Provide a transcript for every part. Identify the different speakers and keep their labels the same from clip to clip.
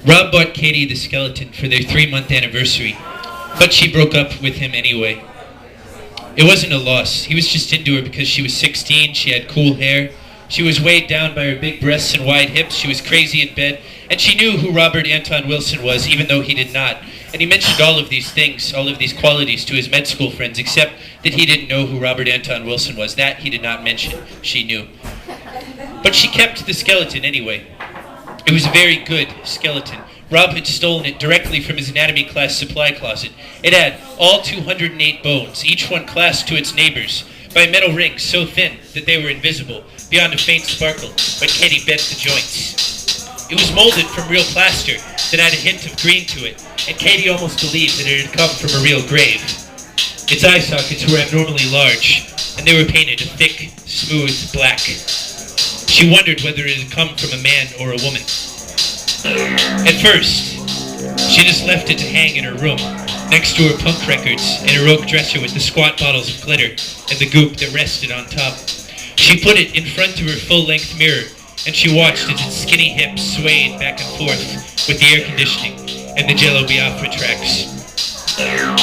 Speaker 1: Rob bought Katie the skeleton for their 3-month anniversary, but she broke up with him anyway. It wasn't a loss. He was just into her because she was 16, she had cool hair, she was weighed down by her big breasts and wide hips, she was crazy in bed, and she knew who Robert Anton Wilson was, even though he did not. And he mentioned all of these things, all of these qualities to his med school friends, except that he didn't know who Robert Anton Wilson was. That he did not mention. She knew. But she kept the skeleton anyway. It was a very good skeleton. Rob had stolen it directly from his anatomy class supply closet. It had all 208 bones, each one clasped to its neighbors by metal rings so thin that they were invisible, beyond a faint sparkle, when Katie bent the joints. It was molded from real plaster that had a hint of green to it, and Katie almost believed that it had come from a real grave. Its eye sockets were abnormally large, and they were painted a thick, smooth black. She wondered whether it had come from a man or a woman. At first, she just left it to hang in her room, next to her punk records and her oak dresser with the squat bottles of glitter and the goop that rested on top. She put it in front of her full-length mirror, and she watched as its skinny hips swayed back and forth with the air conditioning and the Jello Biafra tracks.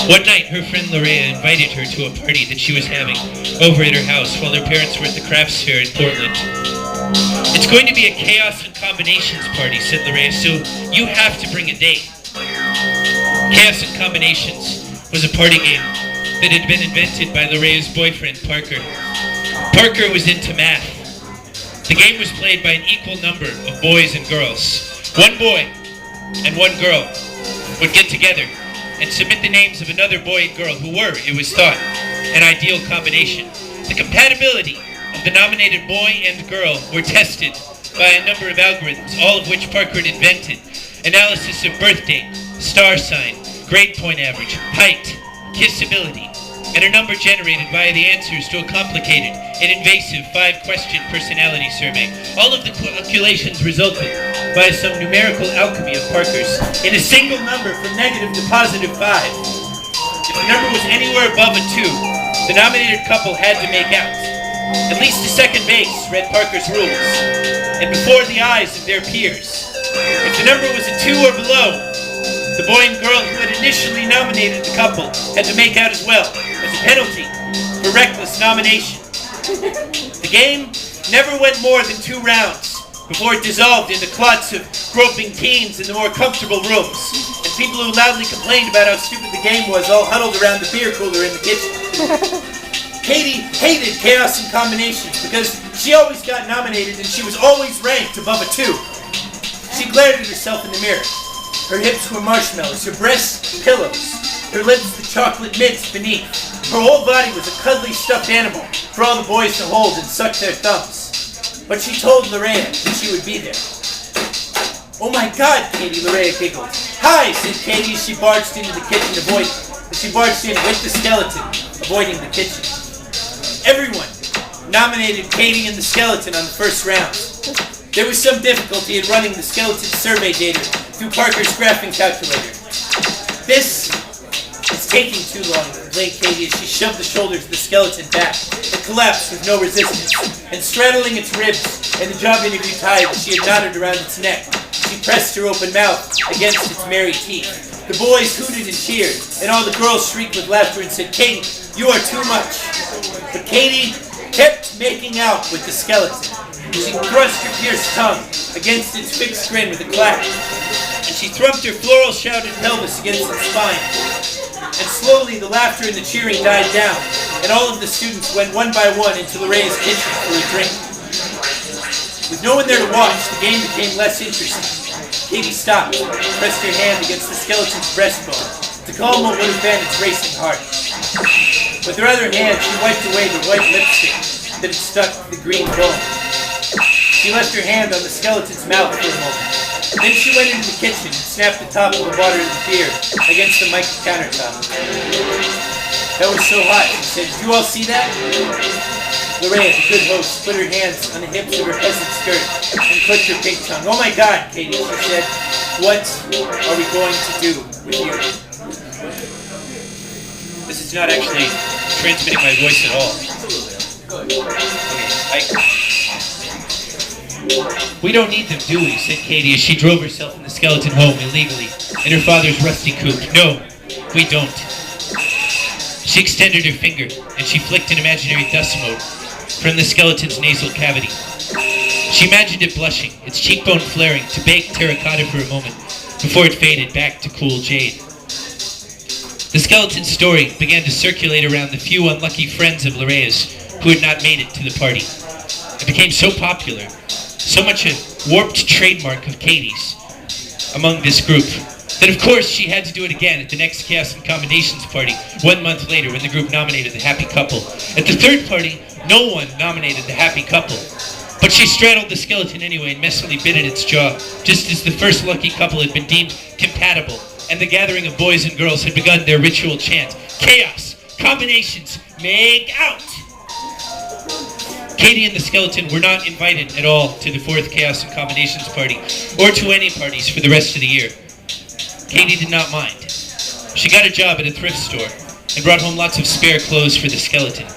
Speaker 1: One night, her friend Larea invited her to a party that she was having over at her house while her parents were at the crafts fair in Portland. "It's going to be a chaos and combinations party," said Larea, "so you have to bring a date." Chaos and Combinations was a party game that had been invented by Lorea's boyfriend, Parker. Parker was into math. The game was played by an equal number of boys and girls. One boy and one girl would get together and submit the names of another boy and girl who were, it was thought, an ideal combination. The compatibility of the nominated boy and girl were tested by a number of algorithms, all of which Parker had invented. Analysis of birth date, star sign, grade point average, height, kissability, and a number generated via the answers to a complicated and invasive 5-question personality survey. All of the calculations resulted by some numerical alchemy of Parker's in a single number from negative to positive 5. If the number was anywhere above a 2, the nominated couple had to make out. At least a second base read Parker's rules, and before the eyes of their peers. If the number was a 2 or below, the boy and girl who had initially nominated the couple had to make out as well, as a penalty for reckless nomination. The game never went more than 2 rounds before it dissolved into clots of groping teens in the more comfortable rooms, and people who loudly complained about how stupid the game was all huddled around the beer cooler in the kitchen. Katie hated Chaos and Combinations because she always got nominated and she was always ranked above a 2. She glared at herself in the mirror. Her hips were marshmallows, her breasts pillows, her lips the chocolate mints beneath. Her whole body was a cuddly stuffed animal for all the boys to hold and suck their thumbs. But she told Larea that she would be there. "Oh my God, Katie," Larea giggled. "Hi," said Katie as she barged into the kitchen she barged in with the skeleton, avoiding the kitchen. Everyone nominated Katie and the skeleton on the first round. There was some difficulty in running the skeleton survey data through Parker's graphing calculator. "This is taking too long," complained Katie as she shoved the shoulders of the skeleton back. It collapsed with no resistance, and straddling its ribs and the job interview tie that she had knotted around its neck, she pressed her open mouth against its merry teeth. The boys hooted and cheered, and all the girls shrieked with laughter and said, "Katie, you are too much." But Katie kept making out with the skeleton. She thrust her pierced tongue against its fixed grin with a clack, and she thumped her floral-shrouded pelvis against its spine. And slowly the laughter and the cheering died down, and all of the students went one by one into Lorea's kitchen for a drink. With no one there to watch, the game became less interesting. Katie stopped, pressed her hand against the skeleton's breastbone to calm what would have been its racing heart. With her other hand, she wiped away the white lipstick that had stuck to the green bone. She left her hand on the skeleton's mouth for a moment. Then she went into the kitchen and snapped the top of a bottle of beer against the mica countertop. "That was so hot," she said. "Did you all see that?" Larea, the good host, put her hands on the hips of her peasant skirt and clicked her pink tongue. "Oh my God, Katie," she said. "What are we going to do with you?" This is not actually transmitting my voice at all. Okay, "We don't need them, do we?" said Katie as she drove herself in the skeleton home illegally in her father's rusty coupe. "No, we don't." She extended her finger and she flicked an imaginary dust mote from the skeleton's nasal cavity. She imagined it blushing, its cheekbone flaring to baked terracotta for a moment before it faded back to cool jade. The skeleton's story began to circulate around the few unlucky friends of Lorea's who had not made it to the party. It became so popular, so much a warped trademark of Katie's among this group, that of course she had to do it again at the next Chaos and Combinations party 1 month later when the group nominated the happy couple. At the third party, no one nominated the happy couple. But she straddled the skeleton anyway and messily bit at its jaw, just as the first lucky couple had been deemed compatible, and the gathering of boys and girls had begun their ritual chant, "Chaos! Combinations! Make out!" Katie and the skeleton were not invited at all to the fourth Chaos and Combinations party, or to any parties for the rest of the year. Katie did not mind. She got a job at a thrift store and brought home lots of spare clothes for the skeleton.